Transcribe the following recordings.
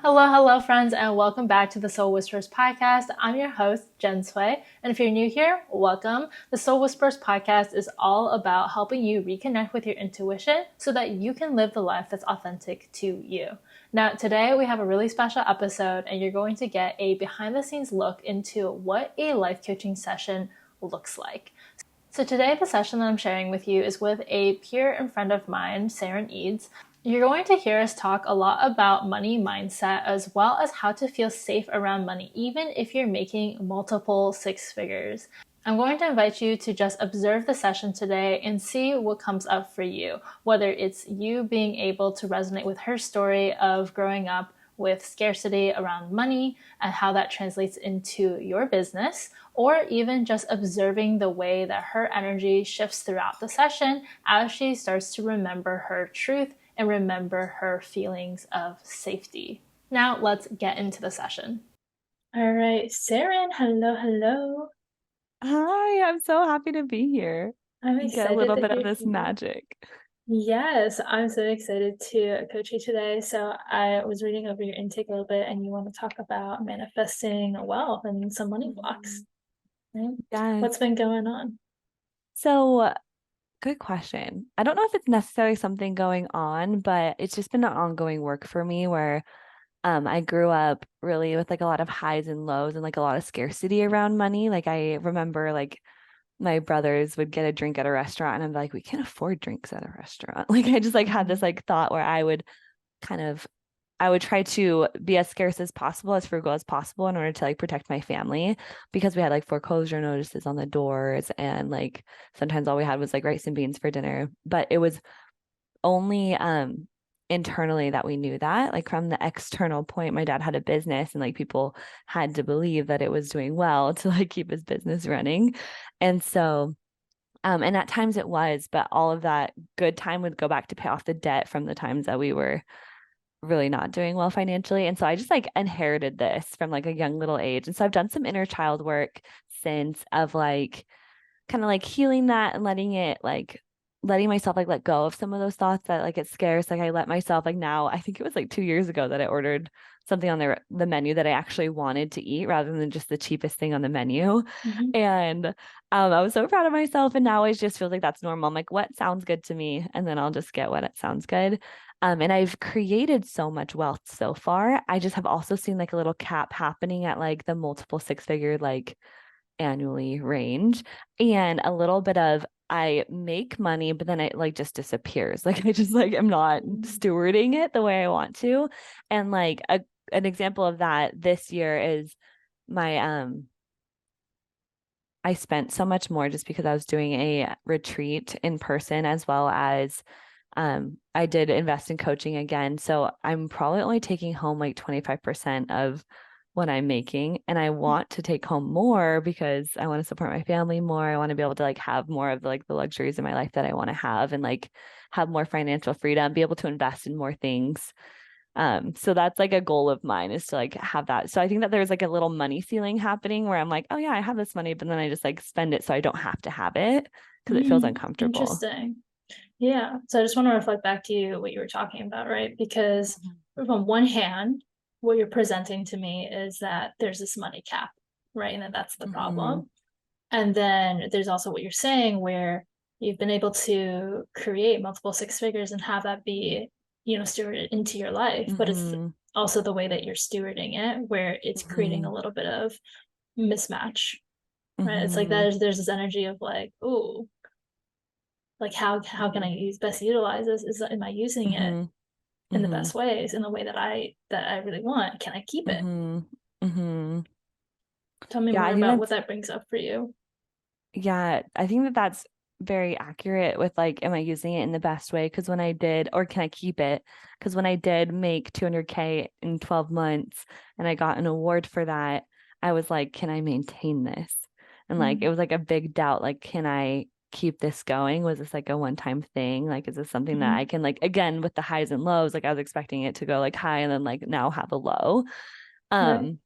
Hello, friends, and welcome back to the Soul Whispers podcast. I'm your host, Jen Sui, and if you're new here, welcome. The Soul Whispers podcast is all about helping you reconnect with your intuition so that you can live the life that's authentic to you. Now, today we have a really special episode, and you're going to get a behind-the-scenes look into what a life coaching session looks like. So today, the session that I'm sharing with you is with a peer and friend of mine, Saren. You're going to hear us talk a lot about money mindset as well as how to feel safe around money, even if you're making multiple six figures. I'm going to invite you to just observe the session today and see what comes up for you, whether it's you being able to resonate with her story of growing up with scarcity around money and how that translates into your business, or even just observing the way that her energy shifts throughout the session as she starts to remember her truth and remember her feelings of safety. Now let's get into the session. All right, Saren, hello. Hi, I'm so happy to be here. I'm Get a excited little that bit of you're this here. magic. Yes, I'm so excited to coach you today. So I was reading over your intake a little bit, and you want to talk about manifesting wealth and some money blocks, right? Yes. What's been going on? So, good question. I don't know if it's necessarily something going on, but it's just been an ongoing work for me where I grew up really with like a lot of highs and lows and like a lot of scarcity around money. Like I remember like my brothers would get a drink at a restaurant and I'm like, we can't afford drinks at a restaurant. Like I just like had this like thought where kind of I would try to be as scarce as possible, as frugal as possible in order to like protect my family because we had like foreclosure notices on the doors and like sometimes all we had was like rice and beans for dinner. But it was only internally that we knew that. Like from the external point, my dad had a business and like people had to believe that it was doing well to like keep his business running. And so and at times it was, but all of that good time would go back to pay off the debt from the times that we were really not doing well financially. And so I just like inherited this from like a young little age. And so I've done some inner child work since of like kind of like healing that and letting myself like let go of some of those thoughts that like it's scarce. Like I let myself like now, I think it was like 2 years ago that I ordered something on the menu that I actually wanted to eat rather than just the cheapest thing on the menu. Mm-hmm. And I was so proud of myself. And now it just feels like that's normal. I'm like, what sounds good to me? And then I'll just get what it sounds good. And I've created so much wealth so far. I just have also seen like a little cap happening at like the multiple six figure like annually range and a little bit of I make money, but then it like just disappears. Like I just like am not stewarding it the way I want to. And like an example of that this year is my I spent so much more just because I was doing a retreat in person as well as I did invest in coaching again. So I'm probably only taking home like 25% of what I'm making. And I want to take home more because I want to support my family more. I want to be able to like have more of like the luxuries in my life that I want to have and like have more financial freedom, be able to invest in more things. So that's like a goal of mine is to like have that. So I think that there's like a little money ceiling happening where I'm like, oh yeah, I have this money, but then I just like spend it so I don't have to have it because it feels uncomfortable. Interesting. Yeah. So I just want to reflect back to you what you were talking about, right? Because on one hand, what you're presenting to me is that there's this money cap, right? And that's the Mm-hmm. problem. And then there's also what you're saying where you've been able to create multiple six figures and have that be, stewarded into your life. But it's Mm-hmm. also the way that you're stewarding it where it's creating Mm-hmm. a little bit of mismatch, right? It's like Mm-hmm. there's this energy of like, oh, like how can I best utilize this? Am I using it Mm-hmm. in the Mm-hmm. best ways, in the way that I really want? Can I keep it? Mm-hmm. Mm-hmm. Tell me Yeah, more I think about what that's that brings up for you. yeah, I think that that's very accurate with like, am I using it in the best way? Because when I did, or can I keep it? Because when I did make 200K in 12 months and I got an award for that, I was like, can I maintain this? And like, it Mm-hmm. was like a big doubt. Like, can I keep this going? Was this like a one-time thing? Like, is this something that I can like, again, with the highs and lows, like I was expecting it to go like high and then like now have a low. Right. Um,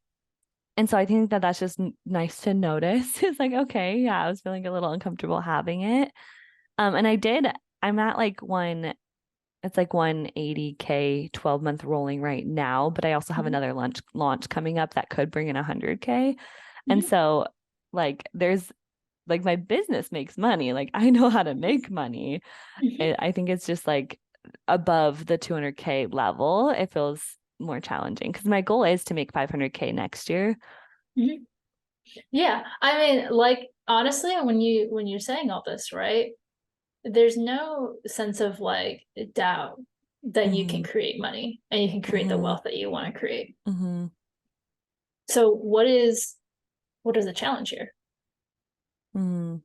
and so I think that that's just nice to notice. It's like, okay, yeah, I was feeling a little uncomfortable having it. And I'm at like one. It's like 180K 12-month rolling right now, but I also have Mhm. another launch coming up that could bring in 100K. And Mhm. so like there's like my business makes money. Like I know how to make money. Mhm. I think it's just like above the 200K level, it feels more challenging because my goal is to make 500K next year. Mhm. Yeah, I mean, like honestly, when you're saying all this, right? There's no sense of like doubt that you can Hmm. create money and you can create the Hmm. wealth that you want to create. Hmm. So what is the challenge here? Hmm.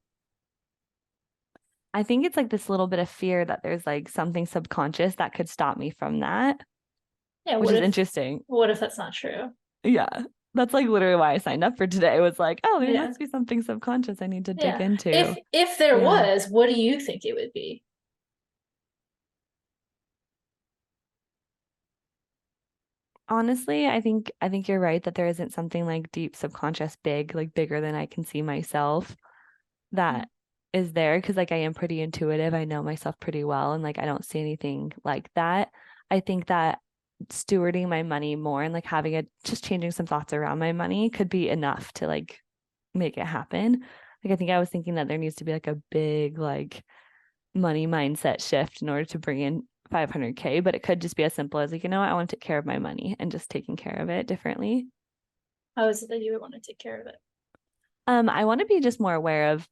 I think it's like this little bit of fear that there's like something subconscious that could stop me from that, Yeah, which is interesting. what if that's not true? Yeah. That's like literally why I signed up for today. It was like, oh, there Yeah. must be something subconscious I need to dig Yeah. into. If there Yeah. was, what do you think it would be? Honestly, I think you're right that there isn't something like deep subconscious big, like bigger than I can see myself that is there because like I am pretty intuitive. I know myself pretty well and like I don't see anything like that. I think that stewarding my money more and like having a just changing some thoughts around my money could be enough to like make it happen. Like I think I was thinking that there needs to be like a big like money mindset shift in order to bring in 500K, but it could just be as simple as like, you know what, I want to take care of my money and just taking care of it differently. How is it that you would want to take care of it? I want to be just more aware of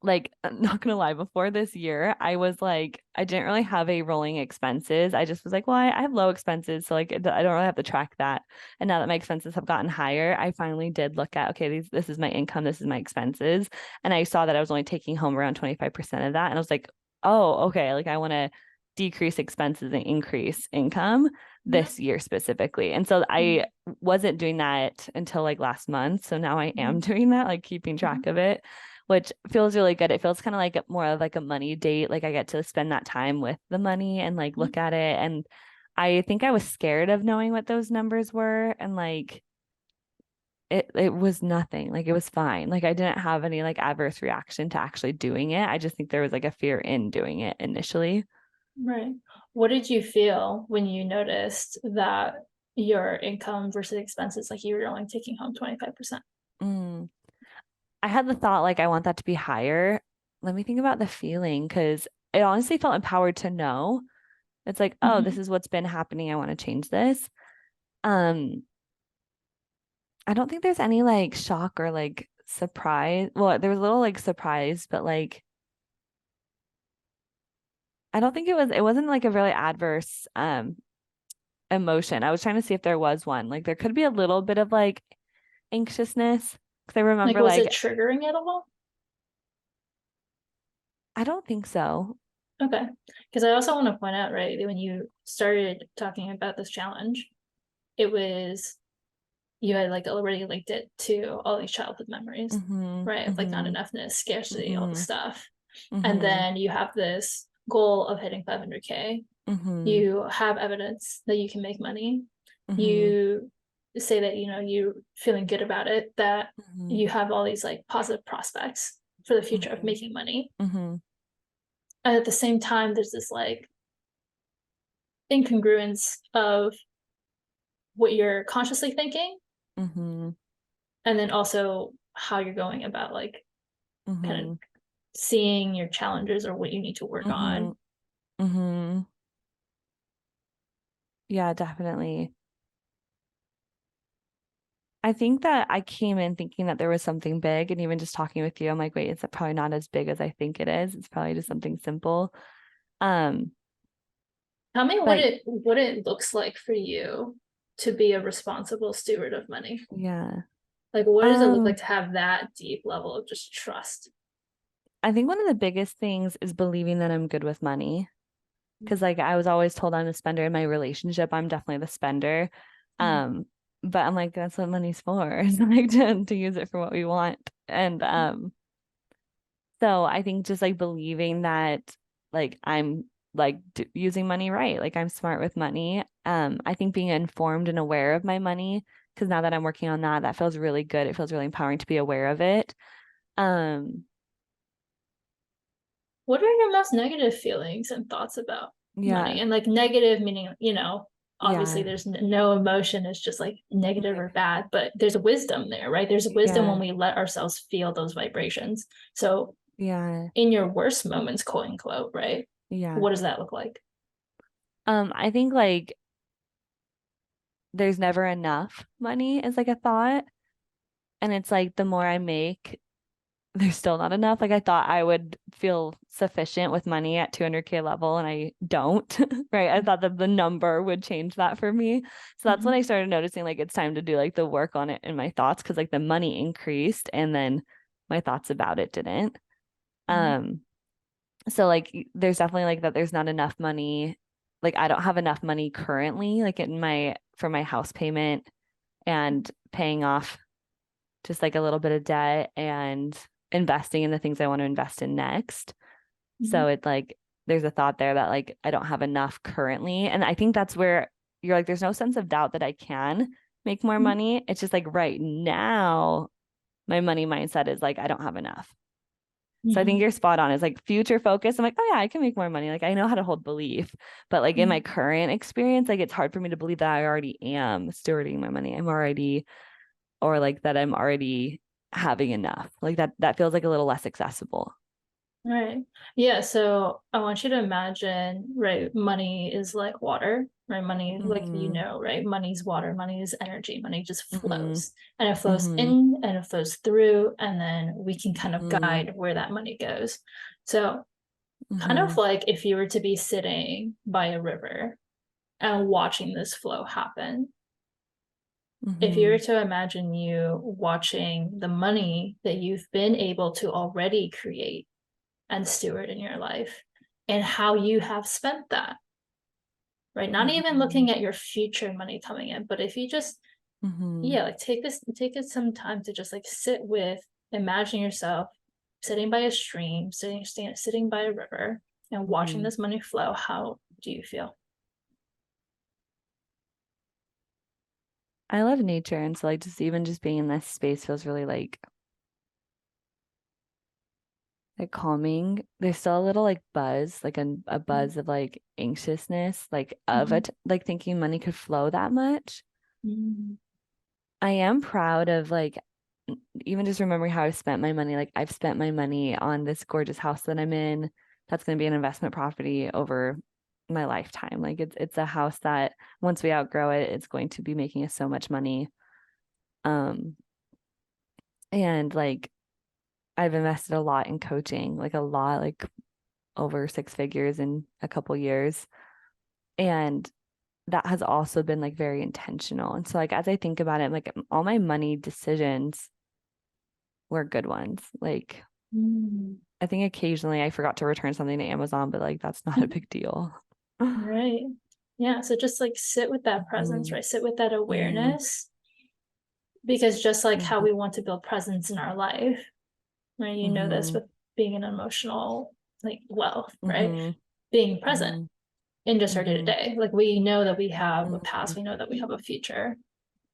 like I'm not gonna lie, before this year, I was like, I didn't really have a rolling expenses. I just was like, well, I have low expenses, so like I don't really have to track that. And now that my expenses have gotten higher, I finally did look at, okay, this is my income, this is my expenses, and I saw that I was only taking home around 25% of that, and I was like, oh, okay, like I want to decrease expenses and increase income Mhm. this year specifically. And so I Mhm. wasn't doing that until like last month. So now I am Mhm. doing that, like keeping Mhm. track of it, which feels really good. It feels kind of like more of like a money date. Like I get to spend that time with the money and like Mhm. look at it. And I think I was scared of knowing what those numbers were. And like it was nothing. Like it was fine. Like I didn't have any like adverse reaction to actually doing it. I just think there was like a fear in doing it initially. Right. What did you feel when you noticed that your income versus expenses, like you were only taking home 25%? Mm. I had the thought like I want that to be higher. Let me think about the feeling because it honestly felt empowered to know. It's like, oh, this Mhm. is what's been happening. I want to change this. Um, I don't think there's any like shock or like surprise. Well, there was a little like surprise, but like I don't think it wasn't like a really adverse emotion. I was trying to see if there was one. Like there could be a little bit of like anxiousness because I Like, remember was like it triggering at all? I don't think so. Okay. Because I also want to point out, right, that when you started talking about this challenge, it was you had like already linked it to all these childhood memories, Mm-hmm. right? Of like not Mm-hmm. enoughness, scarcity, all the Mm-hmm. stuff. And Mm-hmm. then you have this goal of hitting 500K. Mm-hmm. You have evidence that you can make money. Mm-hmm. You say that, you're feeling good about it, that Mm-hmm. you have all these like positive prospects for the future of Mm-hmm. making money. Mm-hmm. And at the same time, there's this like incongruence of what you're consciously thinking Mm-hmm. and then also how you're going about like kind of Mm-hmm. seeing your challenges or what you need to work Mm-hmm. on. Mm-hmm. Yeah, definitely. I think that I came in thinking that there was something big, and even just talking with you, I'm like, wait, it's probably not as big as I think it is. It's probably just something simple. Um, Tell me but what it looks like for you to be a responsible steward of money. yeah. Like what does it look like Um, to have that deep level of just trust? I think one of the biggest things is believing that I'm good with money. Because like I was always told I'm a spender in my relationship. I'm definitely the spender. Mhm. Um, but I'm like, that's what money's for, is like to use it for what we want. And so I think just like believing that like I'm like using money right, like I'm smart with money. I think being informed and aware of my money, because now that I'm working on that, that feels really good. It feels really empowering to be aware of it. Um, What are your most negative feelings and thoughts about? money. Yeah. And like negative meaning, obviously Yeah. there's no emotion is just like negative or bad, but there's a wisdom there, right? There's a wisdom when Yeah. we let ourselves feel those vibrations. So Yeah. in your worst moments, quote unquote, right? Yeah. What does that look like? I think like there's never enough money is like a thought. And it's like the more I make, there's still not enough. Like I thought I would feel sufficient with money at 200K level, and I don't, right? I thought that the number would change that for me. So that's when Mm-hmm. I started noticing like it's time to do like the work on it in my thoughts because like the money increased and then my thoughts about it didn't. Um, so like there's definitely like that there's not enough money. Like I don't have enough money currently, like in my for my house payment and paying off just like a little bit of debt and investing in the things I want to invest in next. Mm-hmm. So it like there's a thought there that like I don't have enough currently. And I think that's where you're like, there's no sense of doubt that I can make more money. It's just like right now, my money mindset is like, I don't have enough. So I think Mm-hmm. you're spot on. It's like future focus. I'm like, oh yeah, I can make more money. Like I know how to hold belief. But like in my Mm-hmm. current experience, like it's hard for me to believe that I already am stewarding my money. I'm already or like that I'm already having enough. Like that feels like a little less accessible. Right. Yeah. So I want you to imagine, right? Money is like water, right? Money, like, Mm-hmm. right? Money's water, money is energy, money just Mm-hmm. flows and it flows Mm-hmm. in and it flows through, and then we can kind of Mm-hmm. guide where that money goes. So, kind of Mm-hmm. like if you were to be sitting by a river and watching this flow happen, if you were Mm-hmm. to imagine you watching the money that you've been able to already create and steward in your life and how you have spent that, right? Not even Mm-hmm. looking at your future money coming in, but if you just, Mm-hmm. yeah, like take it some time to just like sit with, imagine yourself sitting by a stream, sitting by a river and watching Mm-hmm. this money flow. How do you feel? I love nature. And so like just even just being in this space feels really like calming. There's still a little like buzz, like a buzz of like anxiousness, like of Mm-hmm. it, like thinking money could flow that much. Mm-hmm. I am proud of like even just remembering how I spent my money. Like I've spent my money on this gorgeous house that I'm in. That's going to be an investment property over my lifetime. Like it's a house that once we outgrow it, it's going to be making us so much money. Um, and like I've invested a lot in coaching, like a lot, like over six figures in a couple years. And that has also been like very intentional. And so like as I think about it, like all my money decisions were good ones. Like Mm-hmm. I think occasionally I forgot to return something to Amazon, but like that's not a big deal. Right. Yeah. So just like sit with that presence, Mhm. right? Sit with that Mhm. awareness, because just like how Mhm. we want to build presence in our life, right? You know this Mhm. with being an emotional like wealth, right? Mhm. Being present Mhm. in just our day to Mhm. day. Like we know that we have a past, Mhm. we know that we have a future,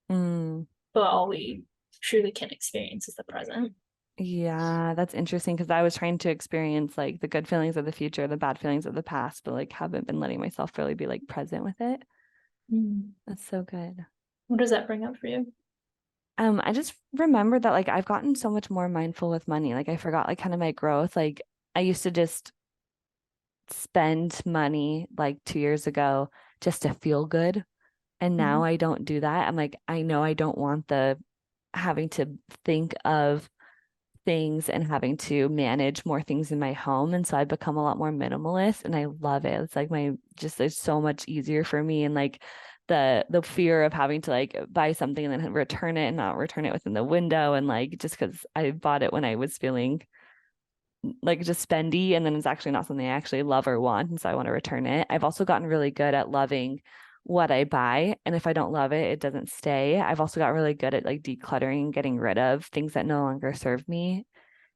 Mm. but all we truly can experience is the present. Yeah, that's interesting because I was trying to experience like the good feelings of the future, the bad feelings of the past, but like haven't been letting myself really be like present with it. Mm. That's so good. What does that bring up for you? I just remember that like I've gotten so much more mindful with money. Like I forgot like kind of my growth. Like I used to just spend money like 2 years ago just to feel good. And now Mhm. I don't do that. I'm like, I know I don't want the having to think of things and having to manage more things in my home. And so I've become a lot more minimalist and I love it. It's like my just it's so much easier for me. And like the fear of having to like buy something and then return it and not return it within the window. And like just because I bought it when I was feeling like just spendy and then it's actually not something I actually love or want. And so I want to return it. I've also gotten really good at loving what I buy. And if I don't love it, it doesn't stay. I've also got really good at like decluttering and getting rid of things that no longer serve me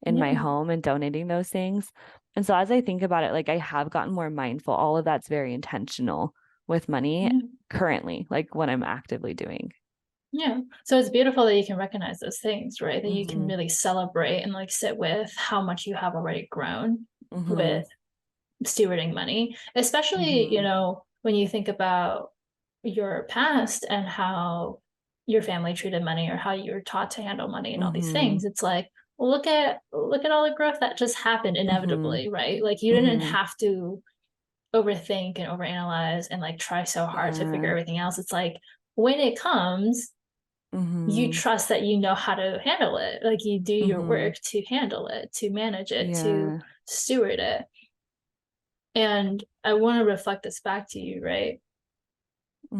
in my Yeah. home and donating those things. And so as I think about it, like I have gotten more mindful. All of that's very intentional with money Yeah. currently, like what I'm actively doing. Yeah. So it's beautiful that you can recognize those things, right? That you can Mm-hmm. really celebrate and like sit with how much you have already grown Mm-hmm. with stewarding money, especially, you Mm-hmm. know, when you think about your past and how your family treated money or how you were taught to handle money and all these Mm-hmm. things. It's like, well, look at all the growth that just happened Mm-hmm. inevitably, right? Like you didn't Mm-hmm. have to overthink and overanalyze and like try so hard to figure Yeah. everything else. It's like when it comes, you Mm-hmm. trust that you know how to handle it. Like you do your Mm-hmm. work to handle it, to manage it, to Yeah. steward it. And I want to reflect this back to you, right?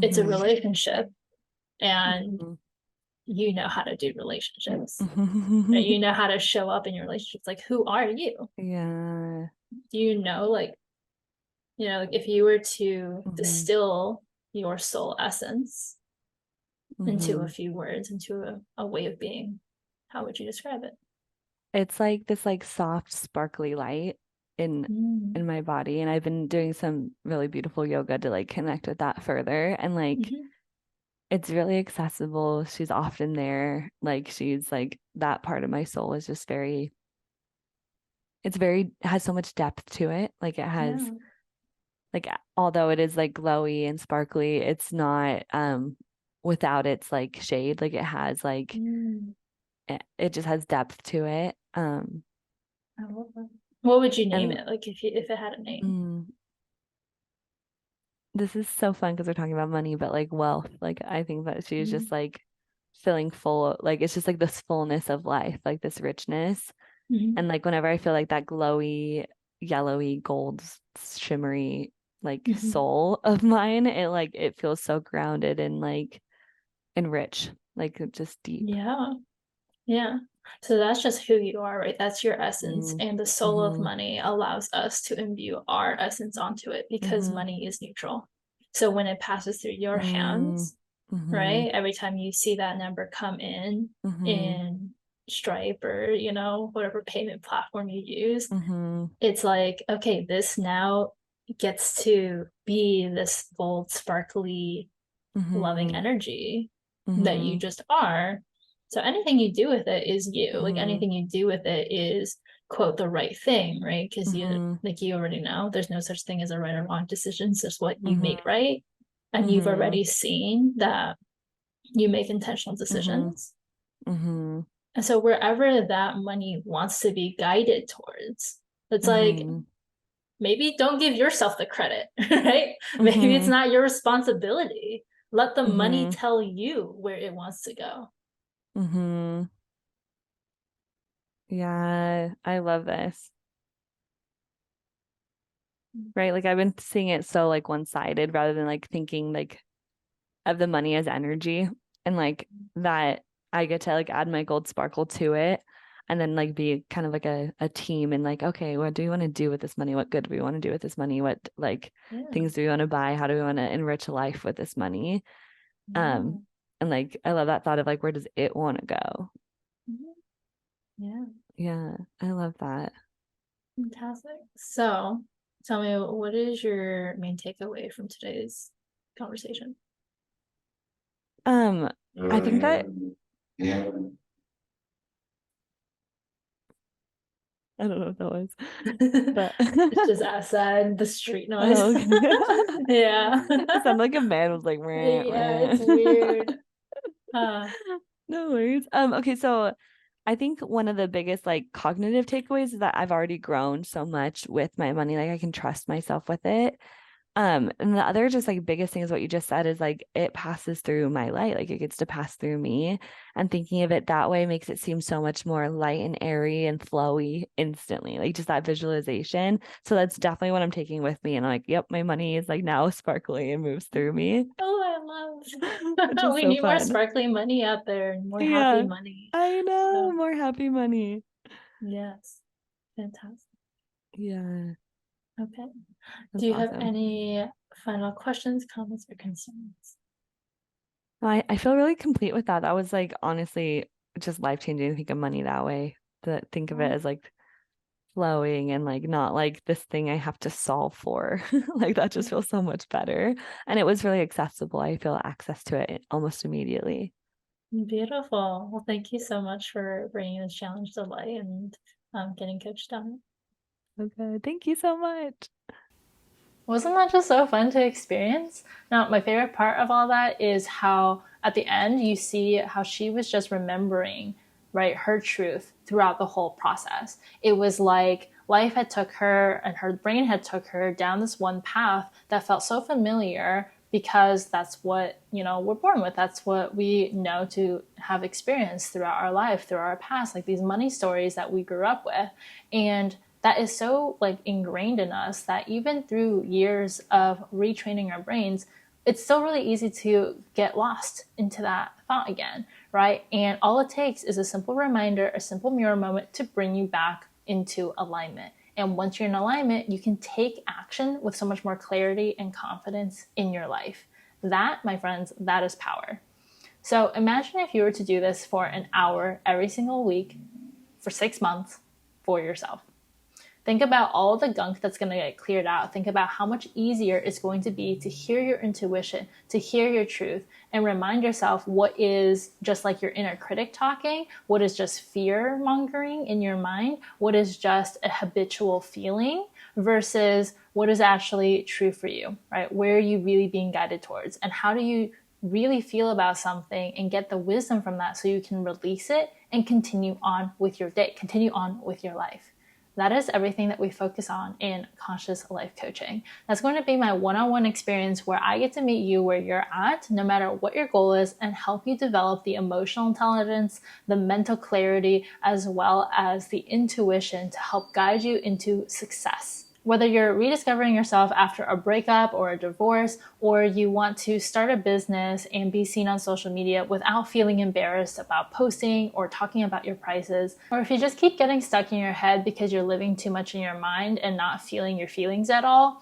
It's a Mm-hmm. relationship and Mm-hmm. you know how to do relationships. Right? Mm-hmm. You know how to show up in your relationships. Like, who are you? Yeah. Do you know, like, you know, like if you were to Mm-hmm. distill your soul essence into a Mm-hmm. few words, into a way of being, how would you describe it? It's like this like soft, sparkly light in Mm. in my body. And I've been doing some really beautiful yoga to like connect with that further. And like Mm-hmm. it's really accessible. She's often there. Like she's like that part of my soul is just very, it's very has so much depth to it. Like it has Yeah. like although it is like glowy and sparkly, it's not without its like shade. Like it has like Mm. it just has depth to it. I love that. What would you name And it? Like if it had a name? mm, this is so fun because we're talking about money, but like wealth. Like I think that she's Mm-hmm. just like feeling full, like it's just like this fullness of life, like this richness. Mm-hmm. And like whenever I feel like that glowy, yellowy, gold, shimmery like Mm-hmm. soul of mine, it like it feels so grounded and like and rich, like just deep. Yeah. Yeah. So that's just who you are, right? That's your essence. Mm, And the soul of mm-hmm, money allows us to imbue our essence onto it because mm-hmm, money is neutral. So when it passes through your mm, hands, mm-hmm, right? Every time you see that number come mm-hmm, in Stripe or, you know, whatever payment platform you use, mm-hmm, it's like, okay, this now gets to be this bold, sparkly, loving mm-hmm, energy that you mm-hmm, just are. So anything you do with it is you. Like mm-hmm, anything you do with it is quote the right thing, right? Because you mm-hmm, like you already know there's no such thing as a right or wrong decision. It's just what you mm-hmm, made right. And you've mm-hmm, already seen that you make intentional mm-hmm, decisions. mm-hmm, And so wherever that money wants to be guided towards, it's like mm-hmm, maybe don't give yourself the credit, right? Maybe it's mm-hmm, not your responsibility. Let the money mm-hmm, tell you where it wants to go. mm-hmm. Yeah, I love this. Right? Like I've been seeing it so like one-sided rather than like thinking like of the money as energy and like that I get to like add my gold sparkle to it and then like be kind of like a team and like, okay, what do we want to do with this money? What good do we want to do with this money? What like Yeah, things do we want to buy? How do we want to enrich life with this money? yeah, Um, and like I love that thought of like where does it want to go? mhm, yeah. Yeah, I love that. Fantastic. So, tell me, what is your main takeaway from today's conversation? Um, I think that I don't know what that was, but It's just outside the street noise. oh, okay. Yeah. It sounded like a man was like, meh, Yeah, it's meh. weird. Uh, No worries. Okay, so I think one of the biggest like cognitive takeaways is that I've already grown so much with my money, like I can trust myself with it. And the other just like biggest thing is what you just said is like it passes through my light, like it gets to pass through me. And thinking of it that way makes it seem so much more light and airy and flowy instantly, like just that visualization. So that's definitely what I'm taking with me. And I'm like, yep, my money is like now sparkly and moves through me, oh, I which love. is We so need more fun. sparkly money out there and more happy Yeah, money. I know, So, more happy money. yes, fantastic. Yeah, Okay. that's Do you have awesome. any final questions, comments, or concerns? I feel really complete with that. That was like honestly just life changing to think of money that way. To think of it Yeah. as like flowing and like not like this thing I have to solve for. Like that just feels so much better. And it was really accessible. I feel access to it almost immediately. Beautiful. Well, thank you so much for bringing this challenge to light and getting coached on it. So good. Thank you so much. Wasn't that just so fun to experience? Now, my favorite part of all that is how at the end you see how she was just remembering, right, her truth throughout the whole process. It was like life had took her and her brain had took her down this one path that felt so familiar because that's what, we're born with. That's what we know to have experienced throughout our life, through our past, like these money stories that we grew up with. And that is so like ingrained in us that even through years of retraining our brains, it's still really easy to get lost into that thought again, right? And all it takes is a simple reminder, a simple mirror moment to bring you back into alignment. And once you're in alignment, you can take action with so much more clarity and confidence in your life. That, my friends, that is power. So imagine if you were to do this for an hour every single week for 6 months for yourself. Think about all the gunk that's going to get cleared out. Think about how much easier it's going to be to hear your intuition, to hear your truth, and remind yourself what is just like your inner critic talking, what is just fear mongering in your mind, what is just a habitual feeling versus what is actually true for you, right? Where are you really being guided towards? And how do you really feel about something and get the wisdom from that so you can release it and continue on with your day, continue on with your life? That is everything that we focus on in conscious life coaching. That's going to be my one-on-one experience where I get to meet you where you're at, no matter what your goal is, and help you develop the emotional intelligence, the mental clarity, as well as the intuition to help guide you into success. Whether you're rediscovering yourself after a breakup or a divorce, or you want to start a business and be seen on social media without feeling embarrassed about posting or talking about your prices, or if you just keep getting stuck in your head because you're living too much in your mind and not feeling your feelings at all,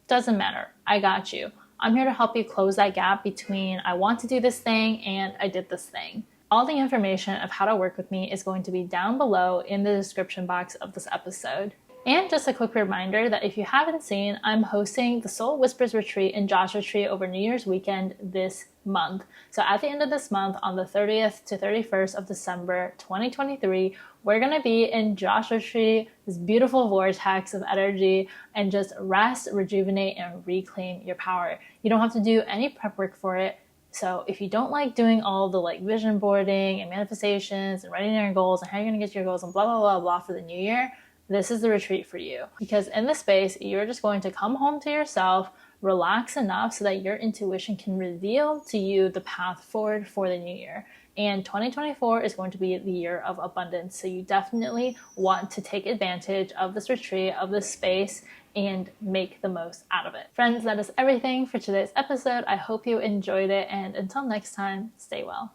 doesn't matter. I got you. I'm here to help you close that gap between I want to do this thing and I did this thing. All the information of how to work with me is going to be down below in the description box of this episode. And just a quick reminder that if you haven't seen, I'm hosting the Soul Whispers Retreat in Joshua Tree over New Year's weekend this month. So at the end of this month, on the 30th to 31st of December 2023, we're going to be in Joshua Tree, this beautiful vortex of energy, and just rest, rejuvenate, and reclaim your power. You don't have to do any prep work for it. So if you don't like doing all the like vision boarding and manifestations and writing your goals and how you're going to get your goals and blah, blah, blah, blah for the new year, this is the retreat for you. Because in this space, you're just going to come home to yourself, relax enough so that your intuition can reveal to you the path forward for the new year. And 2024 is going to be the year of abundance. So you definitely want to take advantage of this retreat, of this space, and make the most out of it. Friends, that is everything for today's episode. I hope you enjoyed it. And until next time, stay well.